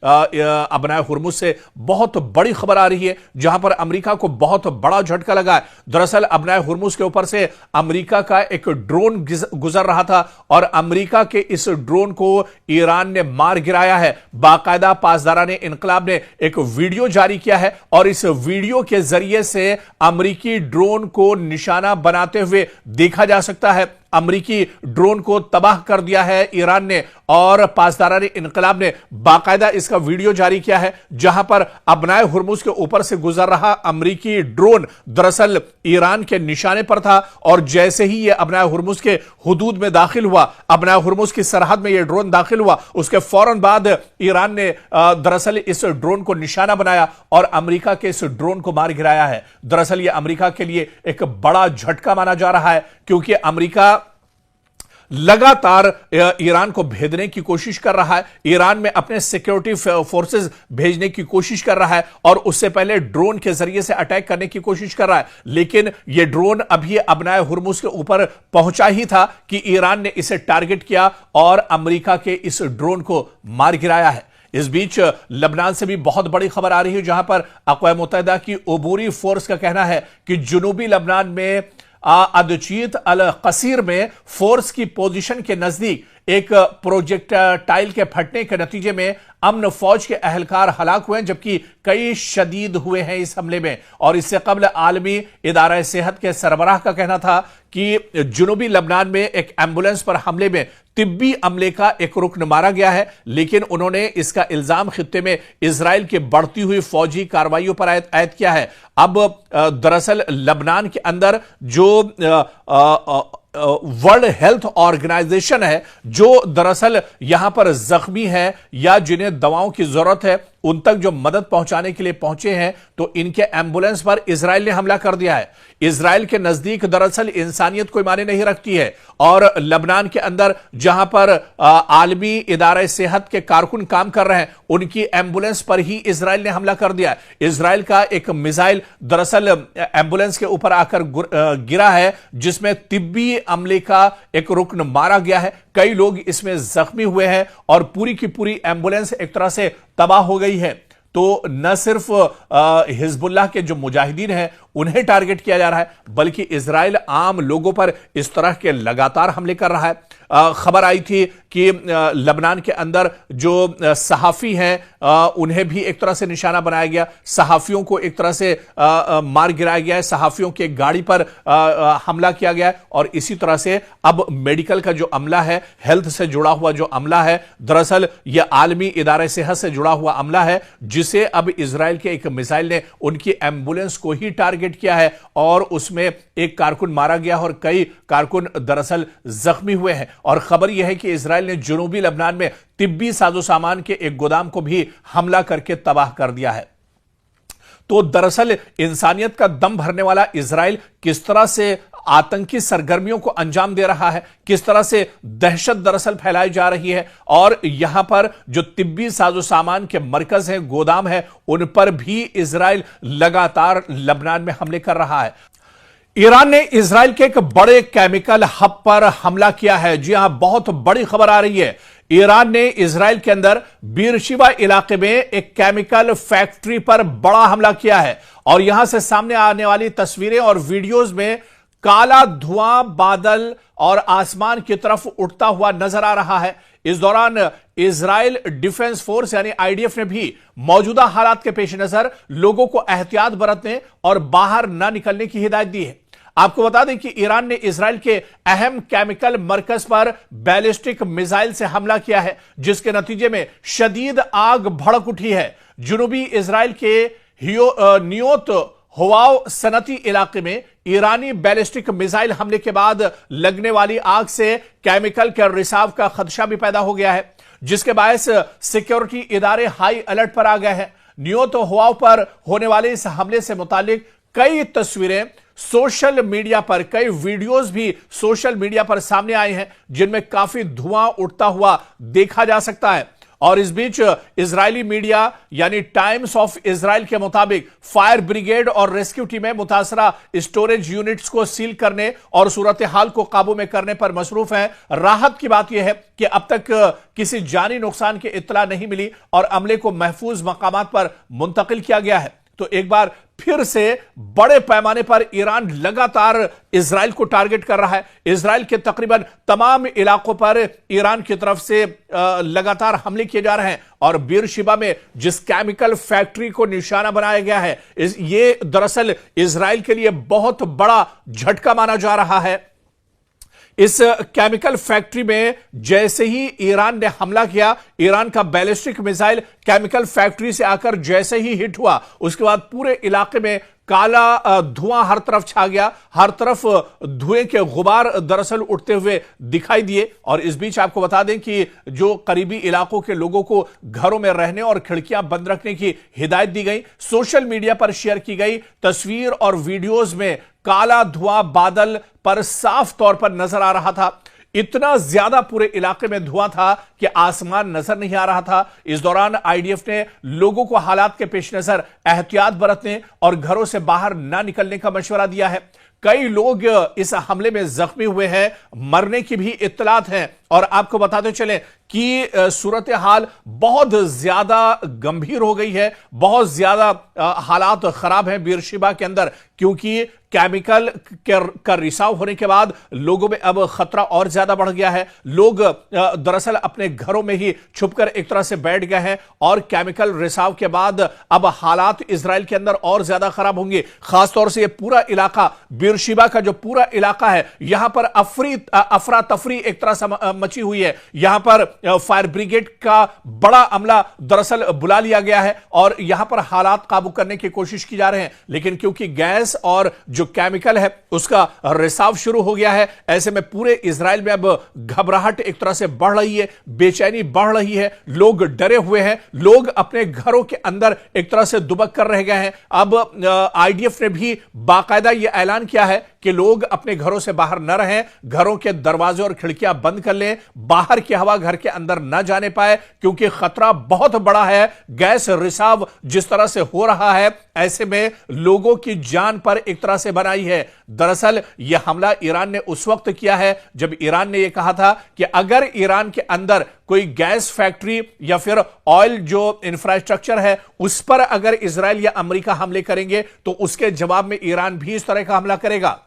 अबनाए हुर्मुज से बहुत बड़ी खबर आ रही है, जहां पर अमेरिका को बहुत बड़ा झटका लगा है। दरअसल अबनाए हुर्मुज के ऊपर से अमेरिका का एक ड्रोन गुजर रहा था और अमेरिका के इस ड्रोन को ईरान ने मार गिराया है। बाकायदा पासदाराने इनकलाब ने एक वीडियो जारी किया है और इस वीडियो के जरिए से अमेरिकी ड्रोन को निशाना बनाते हुए देखा जा सकता है। अमेरिकी ड्रोन को तबाह कर दिया है ईरान ने और पासदाराने इनकलाब ने बाकायदा इसका वीडियो जारी किया है, जहां पर अबनाए हुर्मुज के ऊपर से गुजर रहा अमेरिकी ड्रोन दरअसल ईरान के निशाने पर था और जैसे ही यह अबनाए हुर्मुज के हुदूद में दाखिल हुआ, अबनाए हुर्मुज की सरहद में यह ड्रोन दाखिल हुआ, उसके फौरन बाद ईरान ने दरअसल इस ड्रोन को निशाना बनाया और अमेरिका के इस ड्रोन को मार गिराया है। दरअसल यह अमेरिका के लिए एक बड़ा झटका माना जा रहा है, क्योंकि अमेरिका लगातार ईरान को भेदने की कोशिश कर रहा है, ईरान में अपने सिक्योरिटी फोर्सेस भेजने की कोशिश कर रहा है और उससे पहले ड्रोन के जरिए से अटैक करने की कोशिश कर रहा है। लेकिन यह ड्रोन अभी अबनाए हुर्मुज के ऊपर पहुंचा ही था कि ईरान ने इसे टारगेट किया और अमेरिका के इस ड्रोन को मार गिराया है। इस बीच लबनान से भी बहुत बड़ी खबर आ रही है, जहां पर अक़वाम मुत्तहिदा की अबूरी फोर्स का कहना है कि जुनूबी लबनान में अदचीत अल कसीर में फोर्स की पोजीशन के नजदीक एक प्रोजेक्टाइल के फटने के नतीजे में अमन फौज के अहलकार हलाक हुए हैं, जबकि कई शदीद हुए हैं इस हमले में। और इससे कबल आलमी इदारा सेहत के सरबराह का कहना था कि जुनूबी लबनान में एक एम्बुलेंस पर हमले में तिब्बी अमले का एक रुकन मारा गया है, लेकिन उन्होंने इसका इल्जाम खित्ते में इजराइल की बढ़ती हुई फौजी कार्रवाइयों पर आयद किया है। अब दरअसल लबनान के अंदर जो वर्ल्ड हेल्थ ऑर्गेनाइजेशन है, जो दरअसल यहां पर जख्मी है या जिन्हें दवाओं की जरूरत है, उन तक जो मदद पहुंचाने के लिए पहुंचे हैं, तो इनके एम्बुलेंस पर इजराइल ने हमला कर दिया है। इजराइल के नजदीक दरअसल इंसानियत कोई मायने नहीं रखती है और लबनान के अंदर जहां पर आलमी इदारे सेहत के कारकुन काम कर रहे हैं, उनकी एम्बुलेंस पर ही इजराइल ने हमला कर दिया। इजराइल का एक मिसाइल दरअसल एम्बुलेंस के ऊपर आकर गिरा है, जिसमें तिब्बी अमले का एक रुकन मारा गया है। कई लोग इसमें जख्मी हुए हैं और पूरी की पूरी एम्बुलेंस एक तरह से तबाह हो गई है। तो न सिर्फ हिजबुल्लाह के जो मुजाहिदीन हैं उन्हें टारगेट किया जा रहा है, बल्कि इजराइल आम लोगों पर इस तरह के लगातार हमले कर रहा है। खबर आई थी कि लबनान के अंदर जो सहाफी हैं उन्हें भी एक तरह से निशाना बनाया गया, सहाफियों को एक तरह से मार गिराया गया है, सहाफियों की गाड़ी पर हमला किया गया है। और इसी तरह से अब मेडिकल का जो अमला है, हेल्थ से जुड़ा हुआ जो अमला है, दरअसल यह आलमी इदारे सेहत से जुड़ा हुआ अमला है, जिसे अब इजराइल के एक मिसाइल ने उनकी एम्बुलेंस को ही टारगेट किया है और उसमें एक कारकुन मारा गया और कई कारकुन दरअसल जख्मी हुए हैं। और खबर यह है कि इजराइल ने जुनूबी लबनान में तिब्बी साजो सामान के एक गोदाम को भी हमला करके तबाह कर दिया है। तो दरअसल इंसानियत का दम भरने वाला इजराइल किस तरह से आतंकी सरगर्मियों को अंजाम दे रहा है, किस तरह से दहशत दरअसल फैलाई जा रही है, और यहां पर जो तिब्बी साजो सामान के मरकज हैं, गोदाम है, उन पर भी इजराइल लगातार लबनान में हमले कर रहा है। ईरान ने इजराइल के एक बड़े केमिकल हब पर हमला किया है। जी हां, बहुत बड़ी खबर आ रही है। ईरान ने इजराइल के अंदर बीरशिबा इलाके में एक केमिकल फैक्ट्री पर बड़ा हमला किया है और यहां से सामने आने वाली तस्वीरें और वीडियोस में काला धुआं बादल और आसमान की तरफ उठता हुआ नजर आ रहा है। इस दौरान इजराइल डिफेंस फोर्स यानी आईडीएफ ने भी मौजूदा हालात के पेश नजर लोगों को एहतियात बरतने और बाहर न निकलने की हिदायत दी है। आपको बता दें कि ईरान ने इजराइल के अहम केमिकल मरकज पर बैलिस्टिक मिसाइल से हमला किया है, जिसके नतीजे में शदीद आग भड़क उठी है। जुनूबी इजराइल के नियोत होवाव सनती इलाके में ईरानी बैलिस्टिक मिसाइल हमले के बाद लगने वाली आग से केमिकल के रिसाव का खदशा भी पैदा हो गया है, जिसके बायस सिक्योरिटी इदारे हाई अलर्ट पर आ गए हैं। नियोत होवाव पर होने वाले इस हमले से मुतालिक कई तस्वीरें सोशल मीडिया पर, कई वीडियोस भी सोशल मीडिया पर सामने आए हैं, जिनमें काफी धुआं उठता हुआ देखा जा सकता है। और इस बीच इजरायली मीडिया यानी टाइम्स ऑफ इजराइल के मुताबिक फायर ब्रिगेड और रेस्क्यू टीमें मुतासरा स्टोरेज यूनिट्स को सील करने और सूरत हाल को काबू में करने पर मसरूफ हैं। राहत की बात यह है कि अब तक किसी जानी नुकसान की इत्तला नहीं मिली और अमले को महफूज मकामात पर मुंतकिल किया गया है। तो एक बार फिर से बड़े पैमाने पर ईरान लगातार इजराइल को टारगेट कर रहा है। इजराइल के तकरीबन तमाम इलाकों पर ईरान की तरफ से लगातार हमले किए जा रहे हैं और बीरशिबा में जिस केमिकल फैक्ट्री को निशाना बनाया गया है, ये दरअसल इजराइल के लिए बहुत बड़ा झटका माना जा रहा है। इस केमिकल फैक्ट्री में जैसे ही ईरान ने हमला किया, ईरान का बैलिस्टिक मिसाइल केमिकल फैक्ट्री से आकर जैसे ही हिट हुआ, उसके बाद पूरे इलाके में काला धुआं हर तरफ छा गया। हर तरफ धुएं के गुबार दरअसल उठते हुए दिखाई दिए। और इस बीच आपको बता दें कि जो करीबी इलाकों के लोगों को घरों में रहने और खिड़कियां बंद रखने की हिदायत दी गई। सोशल मीडिया पर शेयर की गई तस्वीर और वीडियोज में काला धुआं बादल पर साफ तौर पर नजर आ रहा था। इतना ज्यादा पूरे इलाके में धुआं था कि आसमान नजर नहीं आ रहा था। इस दौरान आईडीएफ ने लोगों को हालात के पेश नजर एहतियात बरतने और घरों से बाहर ना निकलने का मशवरा दिया है। कई लोग इस हमले में जख्मी हुए हैं, मरने की भी इत्तलात हैं। और आपको बताते चलें कि सूरत हाल बहुत ज्यादा गंभीर हो गई है, बहुत ज्यादा हालात खराब हैं बीरशिबा के अंदर, क्योंकि केमिकल का रिसाव होने के बाद लोगों में अब खतरा और ज्यादा बढ़ गया है। लोग दरअसल अपने घरों में ही छुपकर एक तरह से बैठ गए हैं और केमिकल रिसाव के बाद अब हालात इजराइल के अंदर और ज्यादा खराब होंगे। खासतौर से ये पूरा इलाका, बीरशिबा का जो पूरा इलाका है, यहां पर अफरा तफरी एक तरह से मची हुई है। यहां पर फायर ब्रिगेड का बड़ा अमला दरअसल बुला लिया गया है और यहां पर हालात काबू करने की कोशिश की जा रहे हैं, लेकिन क्योंकि गैस और जो केमिकल है उसका रिसाव शुरू हो गया है, ऐसे में पूरे इजराइल में अब घबराहट एक तरह से बढ़ रही है, बेचैनी बढ़ रही है। लोग डरे हुए हैं, लोग अपने घरों के अंदर एक तरह से दुबक कर रह गए हैं। अब आईडीएफ ने भी बाकायदा यह ऐलान किया है कि लोग अपने घरों से बाहर न रहें, घरों के दरवाजे और खिड़कियां बंद कर लें, बाहर की हवा घर के अंदर न जाने पाए, क्योंकि खतरा बहुत बड़ा है। गैस रिसाव जिस तरह से हो रहा है, ऐसे में लोगों की जान पर एक तरह से बनाई है। दरअसल यह हमला ईरान ने उस वक्त किया है जब ईरान ने यह कहा था कि अगर ईरान के अंदर कोई गैस फैक्ट्री या फिर ऑयल जो इंफ्रास्ट्रक्चर है उस पर अगर इजराइल या अमेरिका हमले करेंगे तो उसके जवाब में ईरान भी इस तरह का हमला करेगा।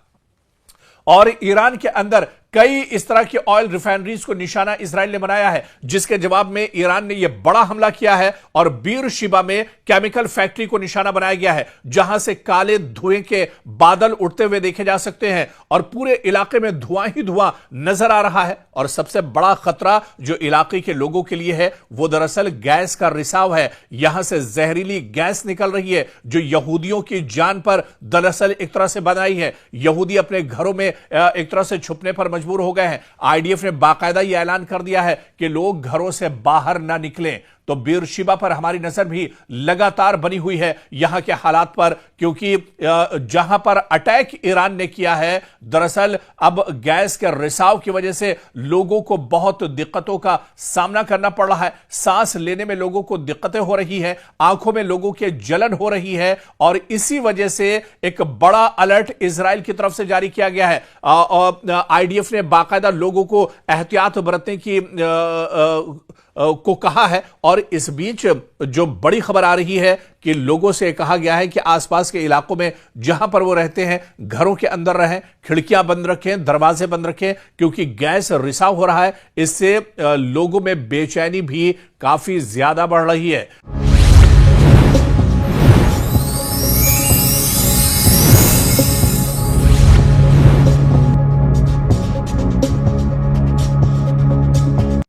और ईरान के अंदर कई इस तरह की ऑयल रिफाइनरीज को निशाना इजराइल ने बनाया है, जिसके जवाब में ईरान ने यह बड़ा हमला किया है और बीरशिबा में केमिकल फैक्ट्री को निशाना बनाया गया है, जहां से काले धुएं के बादल उठते हुए देखे जा सकते हैं और पूरे इलाके में धुआं ही धुआं नजर आ रहा है। और सबसे बड़ा खतरा जो इलाके के लोगों के लिए है वो दरअसल गैस का रिसाव है। यहां से जहरीली गैस निकल रही है जो यहूदियों की जान पर दरअसल एक तरह से बनाई है। यहूदी अपने घरों में एक तरह से छुपने पर मजबूर हो गए हैं। आईडीएफ ने बाकायदा यह ऐलान कर दिया है कि लोग घरों से बाहर ना निकलें। तो बीरशिबा पर हमारी नजर भी लगातार बनी हुई है यहां के हालात पर, क्योंकि जहां पर अटैक ईरान ने किया है, दरअसल अब गैस के रिसाव की वजह से लोगों को बहुत दिक्कतों का सामना करना पड़ रहा है। सांस लेने में लोगों को दिक्कतें हो रही हैं, आंखों में लोगों के जलन हो रही है और इसी वजह से एक बड़ा अलर्ट इजराइल की तरफ से जारी किया गया है। आईडीएफ ने बाकायदा लोगों को एहतियात बरतने की को कहा है। और इस बीच जो बड़ी खबर आ रही है कि लोगों से कहा गया है कि आसपास के इलाकों में जहां पर वो रहते हैं घरों के अंदर रहें, खिड़कियां बंद रखें, दरवाजे बंद रखें, क्योंकि गैस रिसाव हो रहा है। इससे लोगों में बेचैनी भी काफी ज्यादा बढ़ रही है।